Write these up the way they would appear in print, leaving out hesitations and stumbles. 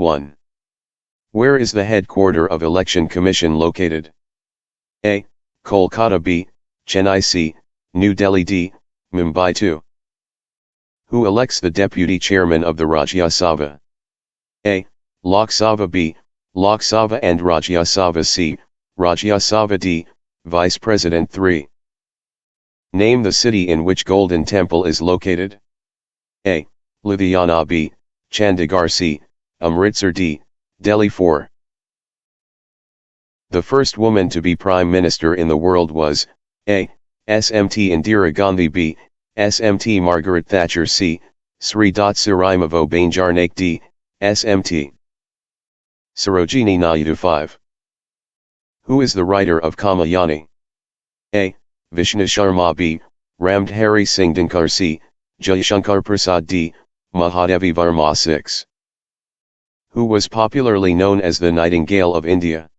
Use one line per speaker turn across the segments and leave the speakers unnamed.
1. Where is the headquarter of Election Commission located? A. Kolkata. B. Chennai. C. New Delhi. D. Mumbai. 2. Who elects the deputy chairman of the Rajya Sabha? A. Lok Sabha. B. Lok Sabha and Rajya Sabha. C. Rajya Sabha. D. Vice President. 3. Name the city in which Golden Temple is located. A. Ludhiana. B. Chandigarh. C. Amritsar. D. Delhi. 4. The first woman to be Prime Minister in the world was A. SMT Indira Gandhi. B. SMT Margaret Thatcher. C. Sri Suraimavo Banjarnaike. D. SMT Sarojini Naidu. 5. Who is the writer of Kamayani? A. Vishnu Sharma. B. Ramdhari Singh Dinkar. C. Jaishankar Prasad. D. Mahadevi Varma. 6. Who was popularly known as the Nightingale of India?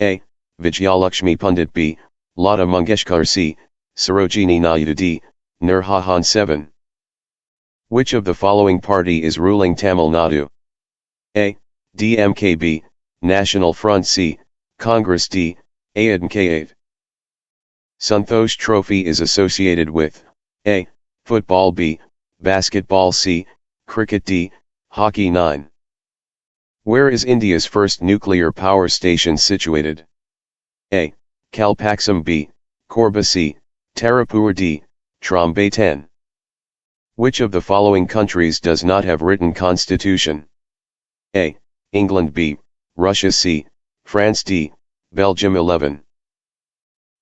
A. Vijayalakshmi Pandit. B. Lata Mangeshkar. C. Sarojini Naidu. D. Nurjahan. 7. Which of the following party is ruling Tamil Nadu? A. DMK. B. National Front. C. Congress. D. AIDMK. 8. Santosh Trophy is associated with A. Football. B. Basketball. C. Cricket. D. Hockey. 9. Where is India's first nuclear power station situated? A. Kalpaksam. B. Korba. C. Tarapur. D. Trombay. 10. Which of the following countries does not have written constitution? A. England. B. Russia. C. France. D. Belgium. 11.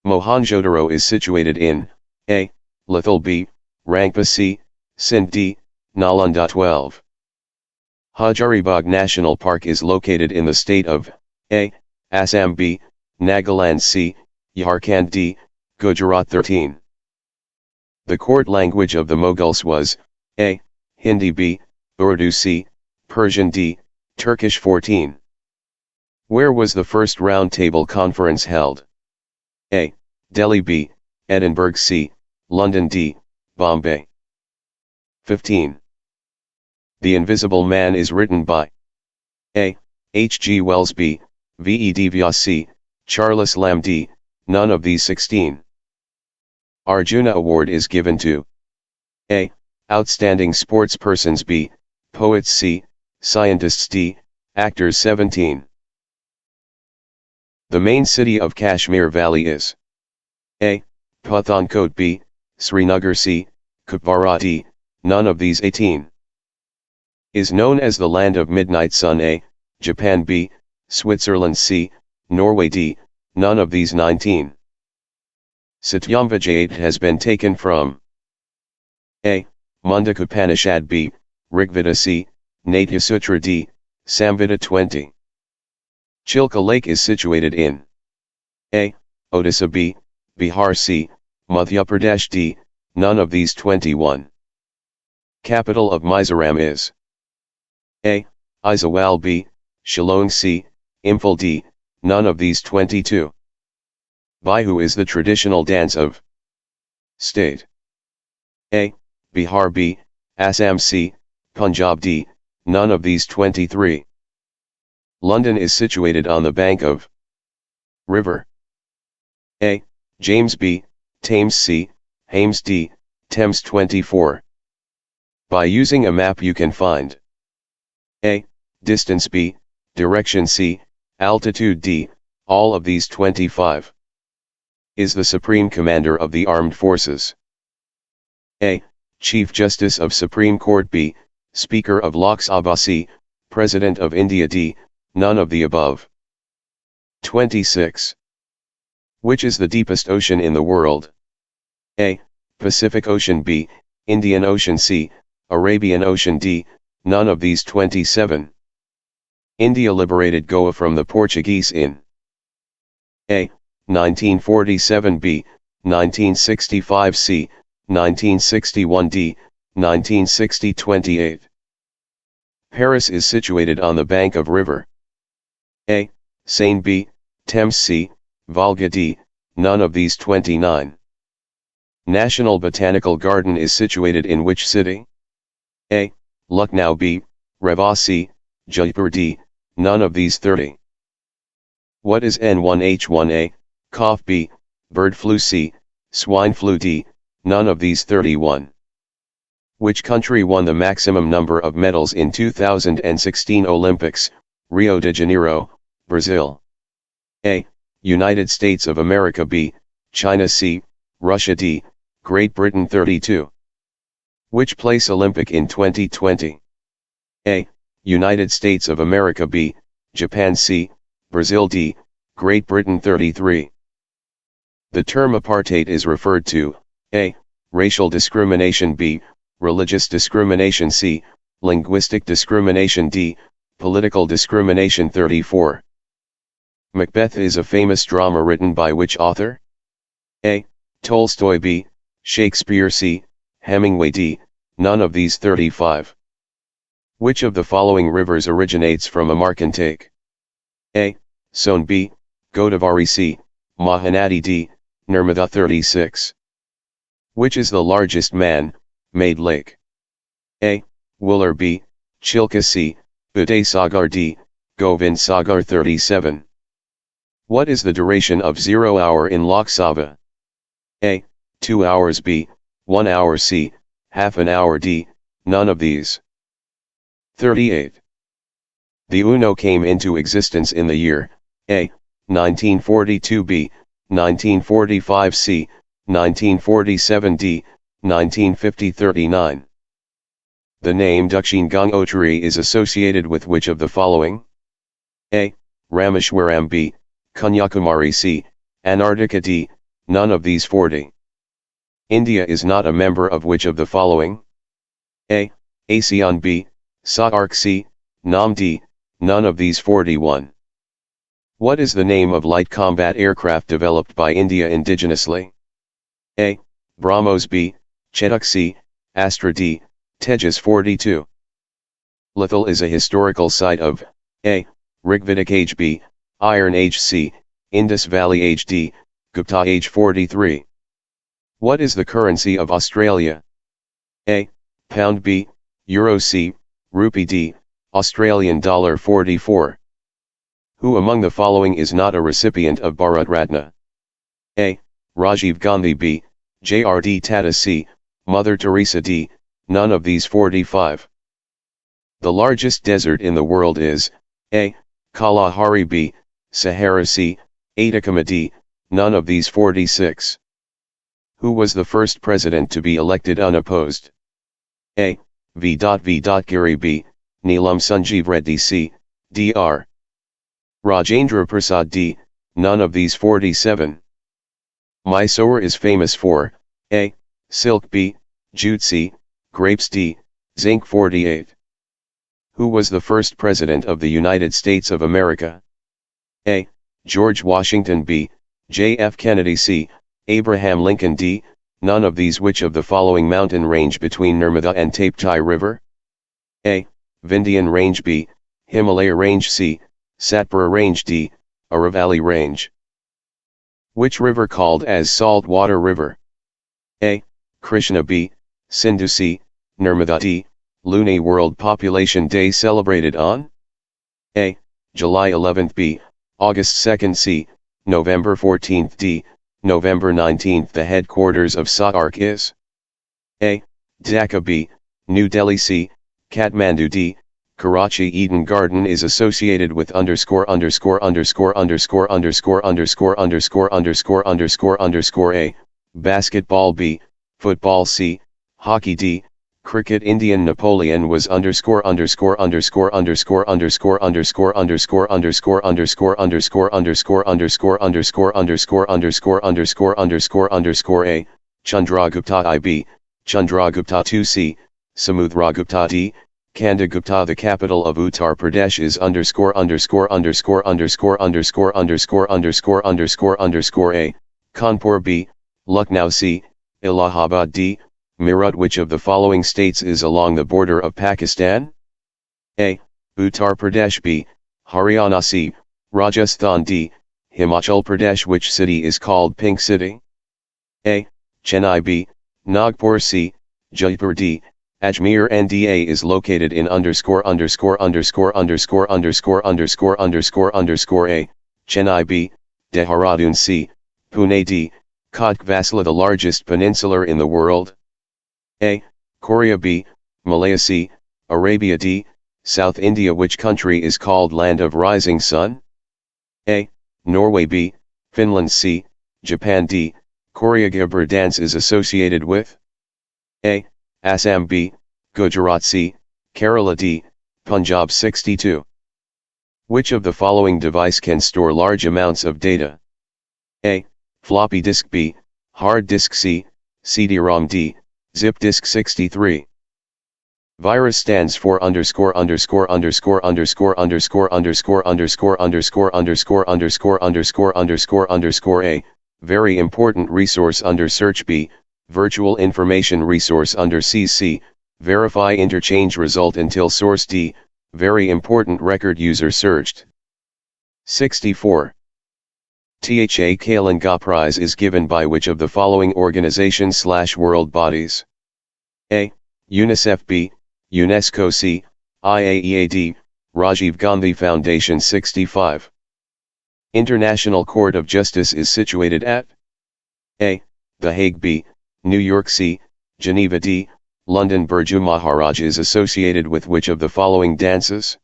Mohenjo-daro is situated in A. Lithal. B. Rangpa. C. Sindh. D. Nalanda. 12. Hajaribagh National Park is located in the state of A. Assam. B. Nagaland. C. Jharkhand. D. Gujarat. 13. The court language of the Mughals was A. Hindi. B. Urdu. C. Persian. D. Turkish. 14. Where was the first Round Table Conference held? A. Delhi. B. Edinburgh. C. London. D. Bombay. 15. The Invisible Man is written by A. H. G. Wells. B. V. E. D. Vyas. C. Charles Lamb. D. None of these. 16. Arjuna Award is given to A. Outstanding sportspersons. B. Poets. C. Scientists. D. Actors. 17. The main city of Kashmir Valley is A. Pathankot. B. Srinagar. C. Kupwara. D. None of these. 18. Is known as the land of midnight sun. A. Japan. B. Switzerland. C. Norway. D. None of these. 19. Satyamvijayat has been taken from A. Mundakupanishad. B. Rigveda. C. Natya Sutra. D. Samveda. 20. Chilka Lake is situated in A. Odisha. B. Bihar. C. Madhya Pradesh. D. None of these. 21. Capital of Mizoram is A. Aizawl. B. Shillong. C. Imphal. D. None of these. 22. Bihu is the traditional dance of State A. Bihar. B. Assam. C. Punjab. D. None of these. 23. London is situated on the bank of River A. James. B. Thames. C. Hames. D. Thames. 24. By using a map you can find A. Distance. B. Direction. C. Altitude. D. All of these. 25. Is the Supreme Commander of the Armed Forces A. Chief Justice of Supreme Court. B. Speaker of Lok Sabha. C. President of India. D. None of the above. 26. Which is the deepest ocean in the world? A. Pacific Ocean. B. Indian Ocean. C. Arabian Ocean. D. None of these. 27. India liberated Goa from the Portuguese in A. 1947. B. 1965. C. 1961. D. 1960. 28. Paris is situated on the bank of river A. Seine. B. Thames. C. Volga. D. None of these. 29. National Botanical Garden is situated in which city? A. Lucknow. B. Revaasi, Jaipur D, none of these 30. What is N1H1A, cough B, bird flu C, swine flu D, none of these 31. Which country won the maximum number of medals in 2016 Olympics, Rio de Janeiro, Brazil? A. United States of America. B. China. C. Russia. D. Great Britain. 32. Which place Olympic in 2020? A. United States of America. B. Japan. C. Brazil. D. Great Britain. 33. The term apartheid is referred to: A. Racial discrimination. B. Religious discrimination. C. Linguistic discrimination. D. Political discrimination. 34. Macbeth is a famous drama written by which author? A. Tolstoy. B. Shakespeare. C. Hemingway. D. None of these 35. Which of the following rivers originates from Amarkantak? A. Son. B. Godavari. C. Mahanadi. D. Nirmada. 36. Which is the largest man-made lake? A. Wular. B. Chilka. C. Uday Sagar. D. Govind Sagar. 37. What is the duration of 0 hour in Lok Sabha? A. 2 hours. B. 1 hour. C. Half an hour. D. None of these. 38. The UNO came into existence in the year: A. 1942. B. 1945. C. 1947. D. 1950. 39. The name Dakshin Gangotri is associated with which of the following? A. Rameshwaram. B. Kanyakumari. C. Antarctica. D. None of these 40. India is not a member of which of the following? A. ASEAN. B. SAARC. C. NAM. D. None of these 41. What is the name of light combat aircraft developed by India indigenously? A. BrahMos. B. Chetak. C. Astra. D. Tejas. 42. Lothal is a historical site of: A. Rigvedic age. B. Iron Age. C. Indus Valley Age. D. Gupta Age. 43. What is the currency of Australia? A. Pound. B. Euro. C. Rupee. D. Australian dollar. 44. Who among the following is not a recipient of Bharat Ratna? A. Rajiv Gandhi. B. J.R.D. Tata. C. Mother Teresa. D. None of these 45. The largest desert in the world is: A. Kalahari. B. Sahara. C. Atacama. D. None of these 46. Who was the first president to be elected unopposed? A. V. Giri. B. Neelam Sanjeev Reddy. C. Dr. Rajendra Prasad. D. None of these 47. Mysore is famous for: A. Silk. B. Jute. C. Grapes. D. Zinc. 48. Who was the first president of the United States of America? A. George Washington. B. J. F. Kennedy. C. Abraham Lincoln. D. None of these. Which of the following mountain range between Nirmada and Tapti River? A. Vindhyan Range. B. Himalaya Range. C. Satpura Range. D. Aravalli Range. Which river called as Salt Water River? A. Krishna. B. Sindhu. C. Nirmada. D. Luni. World Population Day celebrated on: A. July 11th. B. August 2nd. C. November 14th. D. November 19th. The headquarters of SAARC is: A. Dhaka. B. New Delhi. C. Kathmandu. D. Karachi. Eden Garden is associated with underscore underscore underscore underscore underscore underscore underscore underscore underscore underscore A. Basketball. B. Football. C. Hockey. D. Cricket. Indian Napoleon was underscore underscore underscore underscore underscore underscore underscore underscore underscore underscore underscore underscore underscore underscore underscore underscore underscore underscore A. Chandragupta. I. B. Chandragupta. 2. C. Samudragupta. D. Kandagupta. The capital of Uttar Pradesh is underscore underscore underscore underscore underscore underscore underscore underscore underscore A. Kanpur. B. Lucknow. C. Allahabad. D. Meerut. Which of the following states is along the border of Pakistan? A. Uttar Pradesh. B. Haryana. C. Rajasthan. D. Himachal Pradesh. Which city is called Pink City? A. Chennai. B. Nagpur. C. Jaipur. D. Ajmer NDA is located in underscore underscore underscore underscore underscore underscore underscore underscore A, Chennai B, Dehradun C, Pune D, Kotkvasla, the largest peninsular in the world. A. Korea B, Malaya C, Arabia D, South India. Which country is called Land of Rising Sun? A. Norway B, Finland C, Japan D. Choreographer dance is associated with? A. Assam B, Gujarat C, Kerala D, Punjab. 62. Which of the following device can store large amounts of data? A. Floppy disk B, hard disk C, CD-ROM D, zip disk. 63. Virus stands for underscore underscore underscore underscore underscore underscore underscore underscore underscore underscore underscore underscore underscore A. Very important resource under search. B. Virtual information resource under CC. Verify interchange result until source. D. Very important record user searched. 64. THA Kalinga Prize is given by which of the following organizations/world bodies? A. UNICEF B, UNESCO C, IAEA D, Rajiv Gandhi Foundation. 65. International Court of Justice is situated at? A. The Hague B, New York C, Geneva D, London. Birju Maharaj is associated with which of the following dances?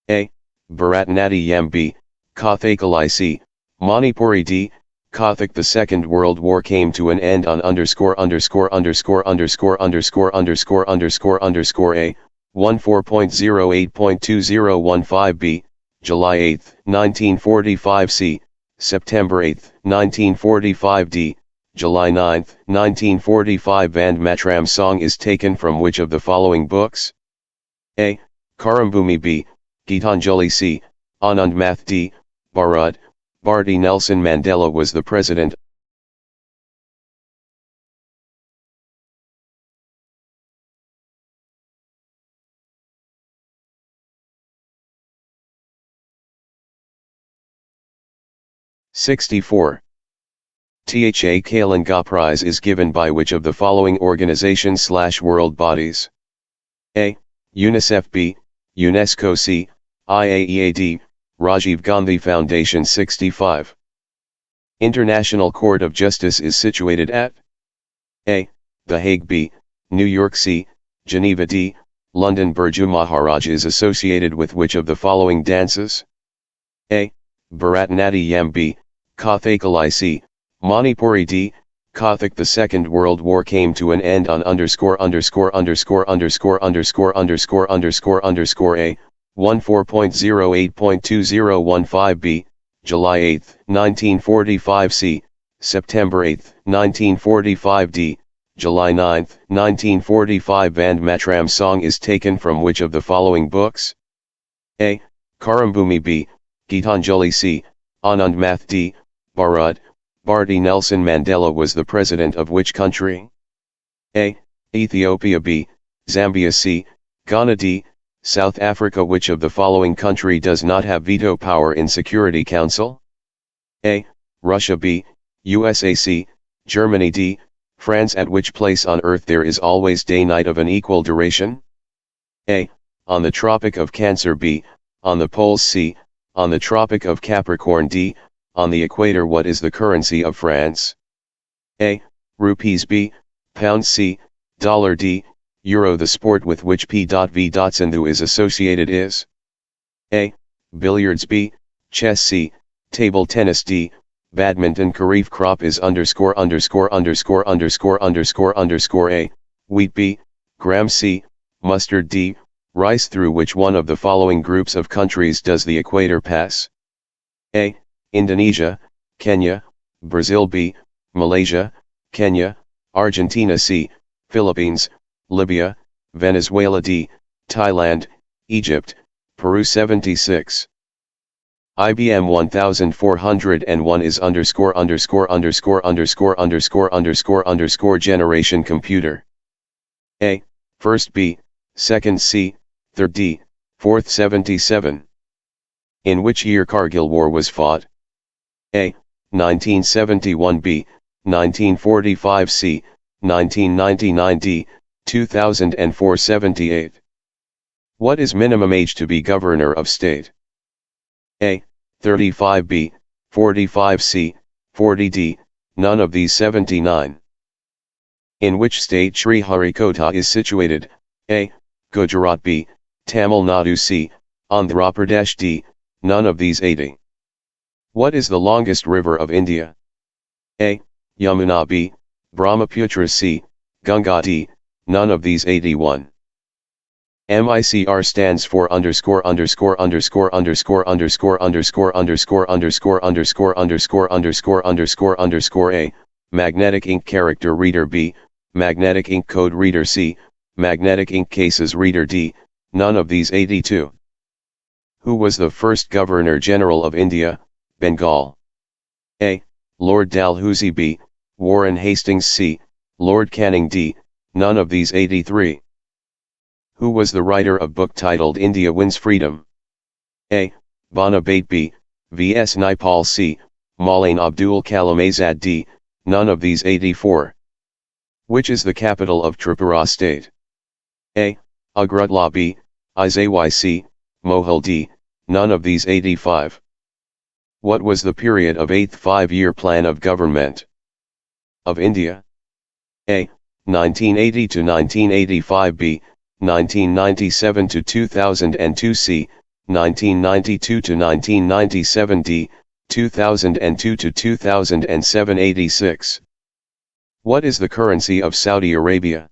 A. Bharatanatyam B, Kathakali C, Manipuri D, Kathak. The Second World War came to an end on underscore underscore underscore underscore underscore underscore underscore underscore A, 14.08.2015 B, July 8, 1945 C, September 8, 1945 D, July 9, 1945. Vande Matram song is taken from which of the following books? A. Karambhumi B, Gitanjali C, Anand Math D, Bharat, Bharti. Nelson Mandela was the president. '64. THA Kalinga Prize is given by which of the following organizations/world bodies? A. UNICEF B, UNESCO C, IAEA D, Rajiv Gandhi Foundation. 65. International Court of Justice is situated at? A. The Hague B, New York C, Geneva D, London. Birju Maharaj is associated with which of the following dances? A. Bharatanatyam B, Kathakali C, Manipuri D, Kathak. The Second World War came to an end on underscore underscore underscore underscore underscore underscore underscore underscore A, 14.08.2015 B, July 8, 1945 C, September 8, 1945 D, July 9, 1945. Vande Matram song is taken from which of the following books? A. Karambhumi B, Gitanjali C, Anand Math D, Bharat, Bharti. Nelson Mandela was the president of which country? A. Ethiopia B, Zambia C, Ghana D, South Africa. Which of the following country does not have veto power in Security Council? A. Russia B, USA C, Germany D, France. At which place on Earth there is always day-night of an equal duration? A. On the Tropic of Cancer B, on the poles C, on the Tropic of Capricorn D, on the equator. What is the currency of France? A. Rupees B, pound C, dollar D, euro. The sport with which P.V. Sindhu is associated is? A. Billiards B, chess C, table tennis D, badminton. Kharif crop is underscore underscore underscore underscore underscore underscore A, wheat B, gram C, mustard D, rice. Through which one of the following groups of countries does the equator pass? A. Indonesia, Kenya, Brazil B, Malaysia, Kenya, Argentina C, Philippines, Libya, Venezuela D, Thailand, Egypt, Peru. 76. IBM 1401 is underscore underscore underscore underscore underscore underscore underscore generation computer. A. First B, second C, third D, fourth. 77. In which year Kargil War was fought? A. 1971 B, 1945 C, 1999 D, 2004 78. What is minimum age to be governor of state? A. 35B, 45C, 40D, none of these 79. In which state Sri Harikota is situated? A. Gujarat, B. Tamil Nadu, C. Andhra Pradesh, D. None of these 80. What is the longest river of India? A. Yamuna, B. Brahmaputra, C. Ganga, D. None of these 81. MICR stands for underscore underscore underscore underscore underscore underscore underscore underscore underscore underscore underscore underscore underscore A. Magnetic ink character reader, B. Magnetic ink code reader, C. Magnetic ink cases reader, D. None of these 82. Who was the first Governor General of India, Bengal? A. Lord Dalhousie, B. Warren Hastings, C. Lord Canning, D. None of these 83. Who was the writer of book titled India Wins Freedom? A. Bana Bate, B. V.S. Naipaul, C. Maulana Abdul Kalam Azad, D. None of these 84. Which is the capital of Tripura state? A. Agartala, B. Izay, C. Mohal, D. None of these 85. What was the period of 8th five-year plan of government of India? A. 1980 to 1985, B. 1997 to 2002, C. 1992 to 1997, D. 2002 to 2007, 86. What is the currency of Saudi Arabia?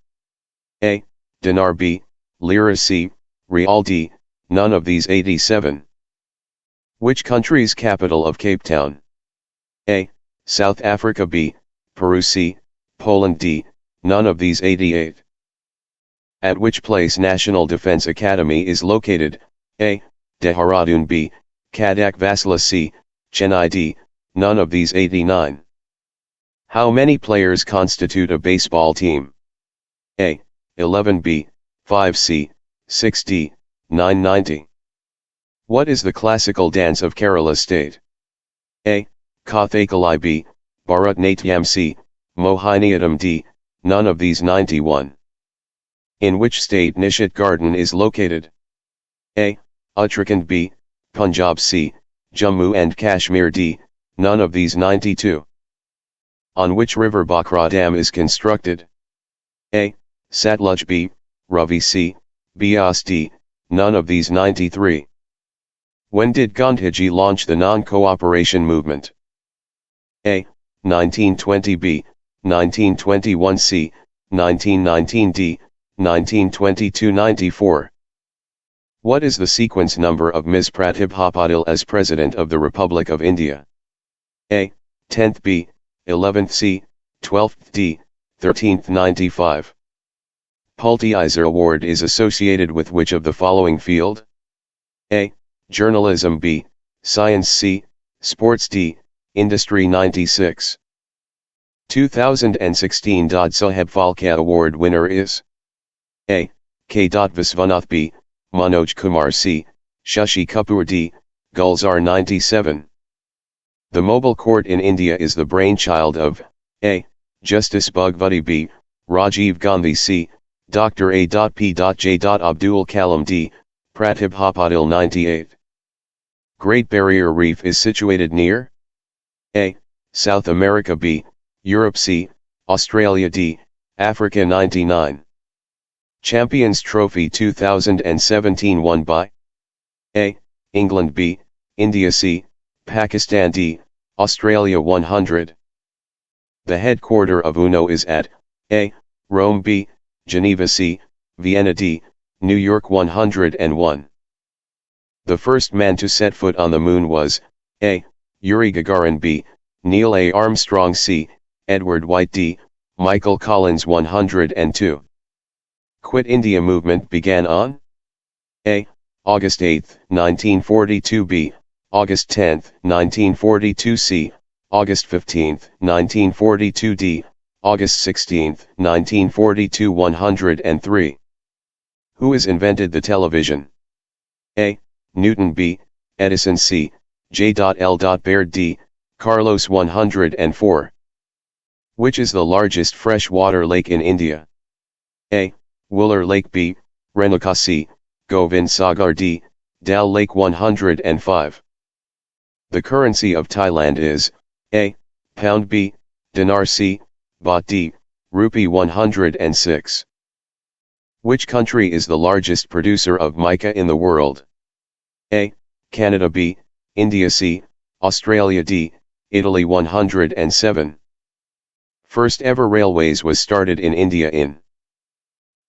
A. Dinar, B. Lira, C. Rial, D. None of these 87. Which country's capital of Cape Town? A. South Africa, B. Peru, C. Poland, D. None of these 88. At which place National Defence Academy is located? A. Dehradun, B. Kadak Vasila, C. Chennai, D. None of these 89. How many players constitute a baseball team? A. 11, B. 5C, 6D, 990. What is the classical dance of Kerala state? A. Kathakali, B. Bharatnatyam, C. Mohiniyattam, D. None of these 91. In which state Nishit Garden is located? A. Uttarakhand, B. Punjab, C. Jammu and Kashmir, D. None of these 92. On which river Bakra Dam is constructed? A. Satluj, B. Ravi, C. Beas, D. None of these 93. When did Gandhiji launch the non-cooperation movement? A. 1920, B. 1921, C. 1919, D. 1922-94. What is the sequence number of Ms. Pratibha Patil as President of the Republic of India? A. 10th, B. 11th, C. 12th, D. 13th, 95. Pulitzer Award is associated with which of the following field? A. Journalism, B. Science, C. Sports, D. Industry 96. 2016 Saheb Phalke Award winner is A. K. Viswanath, B. Manoj Kumar, C. Shashi Kapoor, D. Gulzar 97. The mobile court in India is the brainchild of A. Justice Bhagwati, B. Rajiv Gandhi, C. Dr. A. P. J. Abdul Kalam, D. Pratibha Patil 98. Great Barrier Reef is situated near A. South America, B. Europe, C. Australia, D. Africa 99. Champions Trophy 2017 won by A. England, B. India, C. Pakistan, D. Australia 100. The headquarter of UNO is at A. Rome, B. Geneva, C. Vienna, D. New York 101. The first man to set foot on the moon was A. Yuri Gagarin, B. Neil A. Armstrong, C. Edward White, D. Michael Collins 102. Quit India movement began on A. August 8, 1942, B. August 10, 1942, C. August 15, 1942, D. August 16, 1942 103. Who has invented the television? A. Newton, B. Edison, C. J. L. Baird, D. Carlos 104. Which is the largest freshwater lake in India? A. Wooler Lake B. Renuka C. Govind Sagar D. Dal Lake 105. The currency of Thailand is A. Pound B. Dinar C. Baht D. Rupee 106. Which country is the largest producer of mica in the world? A. Canada B. India C. Australia D. Italy 107. First ever railways was started in India in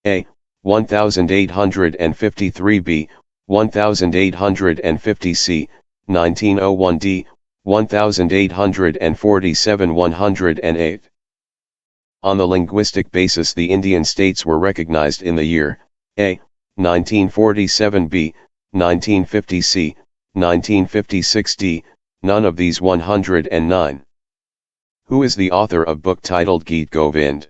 A. 1853 B. 1850 C. 1901 D. 1847 108. On the linguistic basis, the Indian states were recognized in the year A. 1947 B. 1950 C. 1956 D. None of these 109. Who is the author of book titled Geet Govind?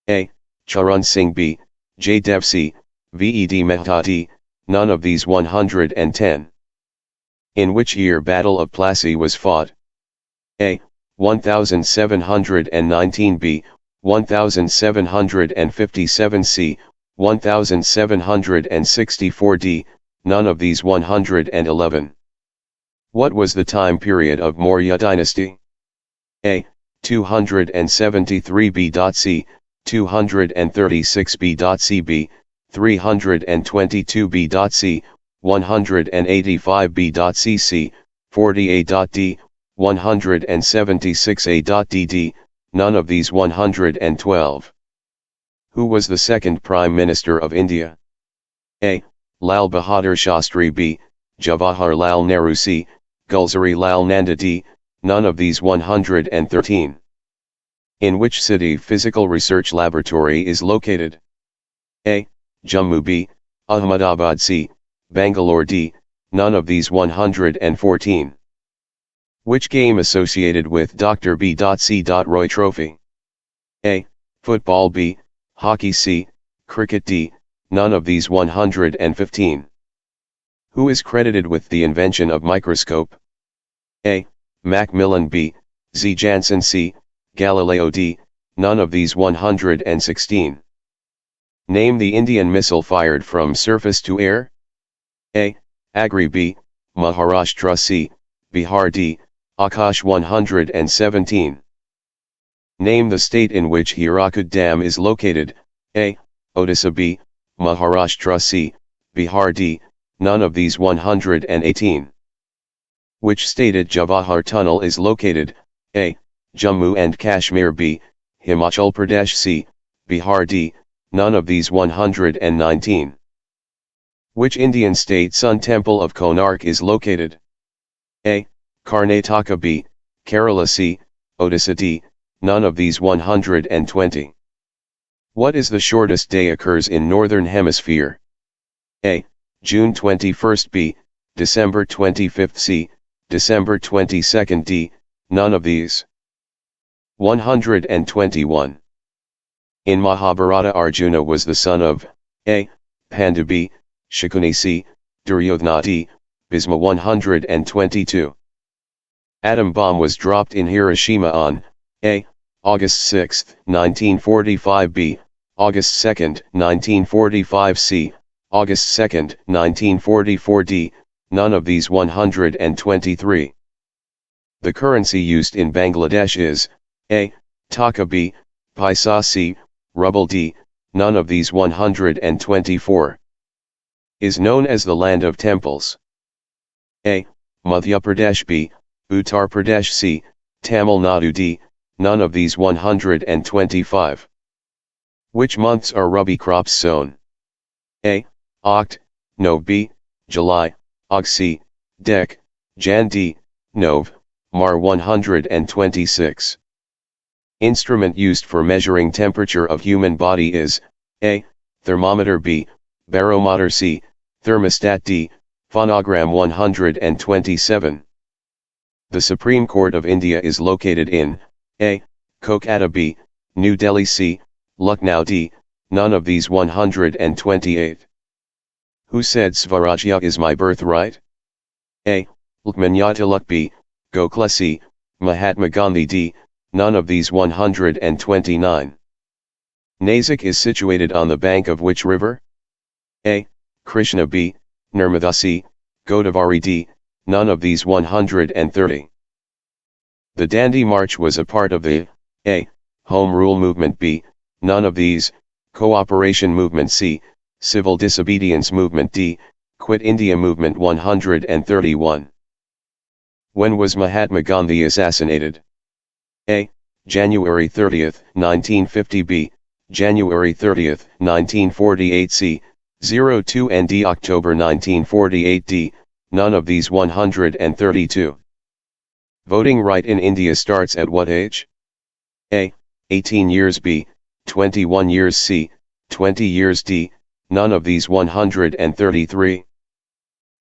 A. Charan Singh B. J. Dev C. Ved Mehta D. None of these 110. In which year Battle of Plassey was fought? A. 1719 B. 1757 C. 1764 D. None of these 111. What was the time period of Maurya dynasty? A. 273 B.C. 236 B.C. B. 322 B.C. 185 B.C. 48.D. 176 A.D.D. None of these 112. Who was the second Prime Minister of India? A. Lal Bahadur Shastri B. Jawaharlal Nehru C. Gulzari Lal Nanda D. None of these 113. In which city Physical Research Laboratory is located? A. Jammu B. Ahmedabad C. Bangalore D. None of these 114. Which game associated with Dr. B.C. Roy Trophy? A. Football B. Hockey C. Cricket D. None of these 115. Who is credited with the invention of microscope? A. Macmillan B. Z. Janssen C. Galileo D. None of these 116. Name the Indian missile fired from surface to air. A. Agri B. Maharashtra C. Bihar D. Akash 117. Name the state in which Hirakud Dam is located. A. Odisha B. Maharashtra C. Bihar D. None of these 118. Which stated Jawahar Tunnel is located? A. Jammu and Kashmir B. Himachal Pradesh C. Bihar D. None of these 119. Which Indian state Sun Temple of Konark is located? A. Karnataka B. Kerala C. Odisha D. None of these 120. What is the shortest day occurs in Northern Hemisphere? A. June 21st B. December 25th C. December 22nd D. None of these. 121. In Mahabharata, Arjuna was the son of A. Pandu B. Shakuni C. Duryodhana D. Bhisma 122. Atom bomb was dropped in Hiroshima on A. August 6, 1945 B. August 2, 1945 C. August 2, 1944 D. None of these 123. The currency used in Bangladesh is A. Taka B. Paisa C. Ruble D. None of these 124. Is known as the land of temples. A. Madhya Pradesh B. Uttar Pradesh C. Tamil Nadu D. None of these 125. Which months are Rabi crops sown? A. Oct. Nov B. July, Aug C. Dec. Jan D. Nov. Mar 126. Instrument used for measuring temperature of human body is A. Thermometer B. Barometer C. Thermostat D. Phonogram 127. The Supreme Court of India is located in A. Kolkata B. New Delhi C. Lucknow D. None of these 128. Who said Swarajya is my birthright? A. Lokmanya Tilak B. Gokhale C. Mahatma Gandhi D. None of these 129. Nasik is situated on the bank of which river? A. Krishna. B. Nirmada. C. Godavari. D. None of these 130. The Dandi March was a part of the A. Home Rule Movement. B. None of these, Cooperation Movement. C. Civil Disobedience Movement. D. Quit India Movement. 131. When was Mahatma Gandhi assassinated? A. January 30, 1950. B. January 30, 1948. C. 02 and D. October 1948. D. None of these 132. Voting right in India starts at what age? A. 18 years. B. 21 years. C. 20 years. D. None of these 133.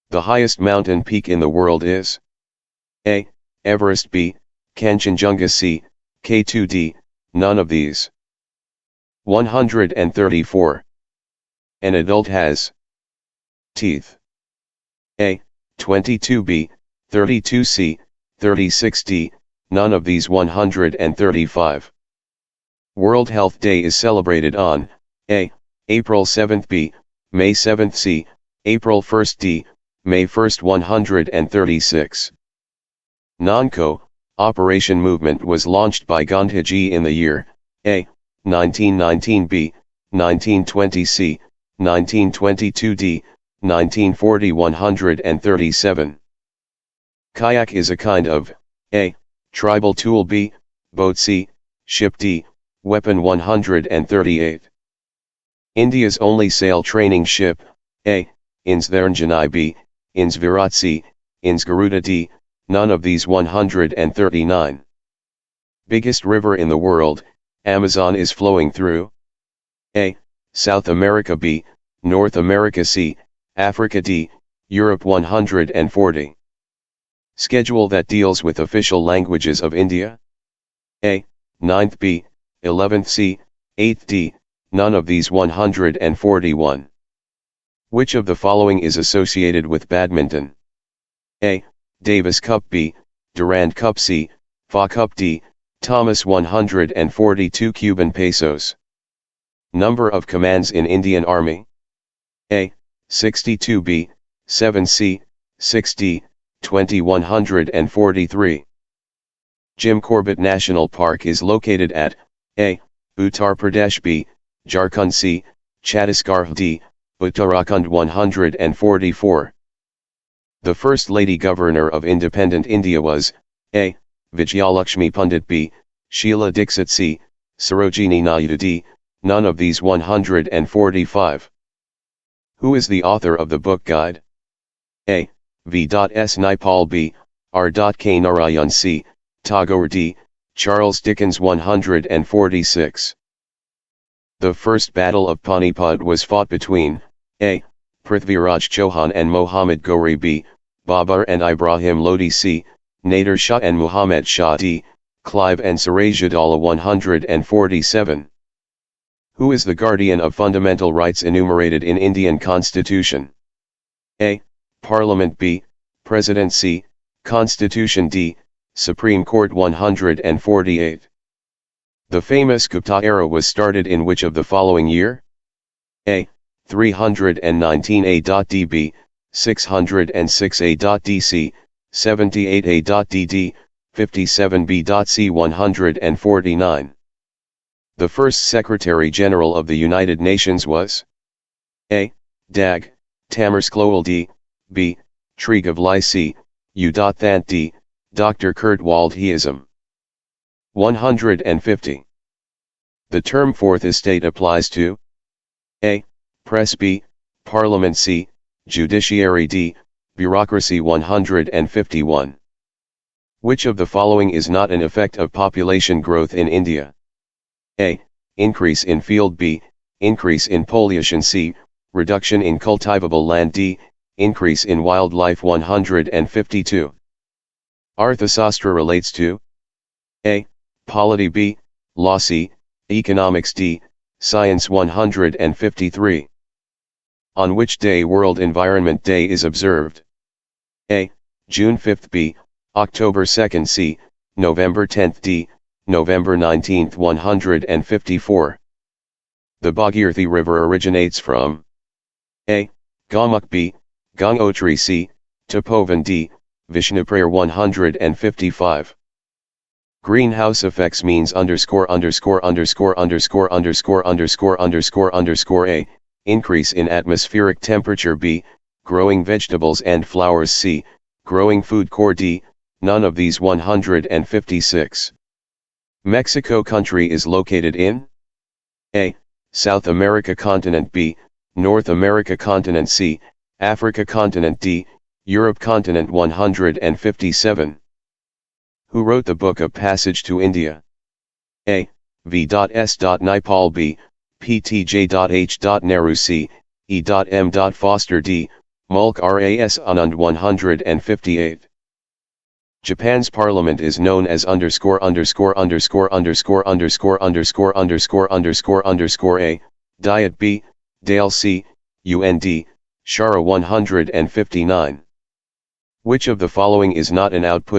The highest mountain peak in the world is? A. Everest. B. Kanchenjunga. C. K2. None of these. 134. An adult has teeth. A. 22. B. 32. C. 36. D. None of these 135. World Health Day is celebrated on A. April 7. B. May 7. C. April 1. D. May 1. 136. Non-co operation movement was launched by Gandhiji in the year A. 1919. B. 1920. C. 1922. D. 1940. 137. Kayak is a kind of A. Tribal tool. B. Boat. C. Ship. D. Weapon. 138. India's only sail training ship. A. Insvaranjanai. B. Insvirat. C. Insgaruda. D. None of these 139. Biggest river in the world, Amazon is flowing through? A. South America. B. North America. C. Africa. D. Europe. 140. Schedule that deals with official languages of India? A. 9th. B. 11th. C. 8th. D. None of these 141. Which of the following is associated with badminton? A. Davis Cup. B. Durand Cup. C. Fa Cup. D. Thomas. 142 Cuban pesos. Number of commands in Indian Army? A. 62. B. 7. C. 6. D. 20. 143. Jim Corbett National Park is located at A. Uttar Pradesh. B. Jharkhand. C. Chhattisgarh. D. Uttarakhand. 144. The first lady governor of independent India was A. Vijayalakshmi Pandit. B. Sheila Dixit. C. Sarojini Naidu. D. None of these 145. Who is the author of the book guide? A. V.S. Naipaul. B. R. K. Narayan. C. Tagore. D. Charles Dickens. 146. The first Battle of Panipat was fought between A. Prithviraj Chauhan and Mohammad Ghori. B. Babar and Ibrahim Lodi. C. Nader Shah and Muhammad Shah. D. Clive and Sirajuddaula. 147. Who is the guardian of fundamental rights enumerated in Indian Constitution? A. Parliament. B. President. C. Constitution. D. Supreme Court. 148. The famous Gupta era was started in which of the following year? A. 319 A.D. B. 606 A.D. C. 78 A.D. D. 57 B.C. 149. The first Secretary General of the United Nations was? A. Dag. Tammerskloel. D. B. Trigavli. C. U. Thant. D. Dr. Kurt Waldheism. 150. The term Fourth Estate applies to? A. Press. B. Parliament. C. Judiciary. D. Bureaucracy. 151. Which of the following is not an effect of population growth in India? A. Increase in field. B. Increase in pollution. C. Reduction in cultivable land. D. Increase in wildlife. 152. Arthasastra relates to? A. Polity. B. Law. C. Economics. D. Science. 153. On which day World Environment Day is observed? A. June 5th. B. October 2nd. C. November 10th. D. November 19th. 154. The Bhagirathi River originates from A. Gomukh B. Gangotri C. Tapovan D. Vishnuprayer 155. Greenhouse effects means A. Increase in atmospheric temperature B. Growing vegetables and flowers C. Growing food core D. None of these 156. Mexico country is located in A. South America continent B. North America continent C. Africa continent D. Europe continent 157. Who wrote the Book of Passage to India? A. V.S. Naipaul B. P.T.J.H. Nehru C. E.M. Foster D. Mulk Ras Anand 158. Japan's parliament is known as A. Diet B. Dale C. UND, Shara 159. Which of the following is not an output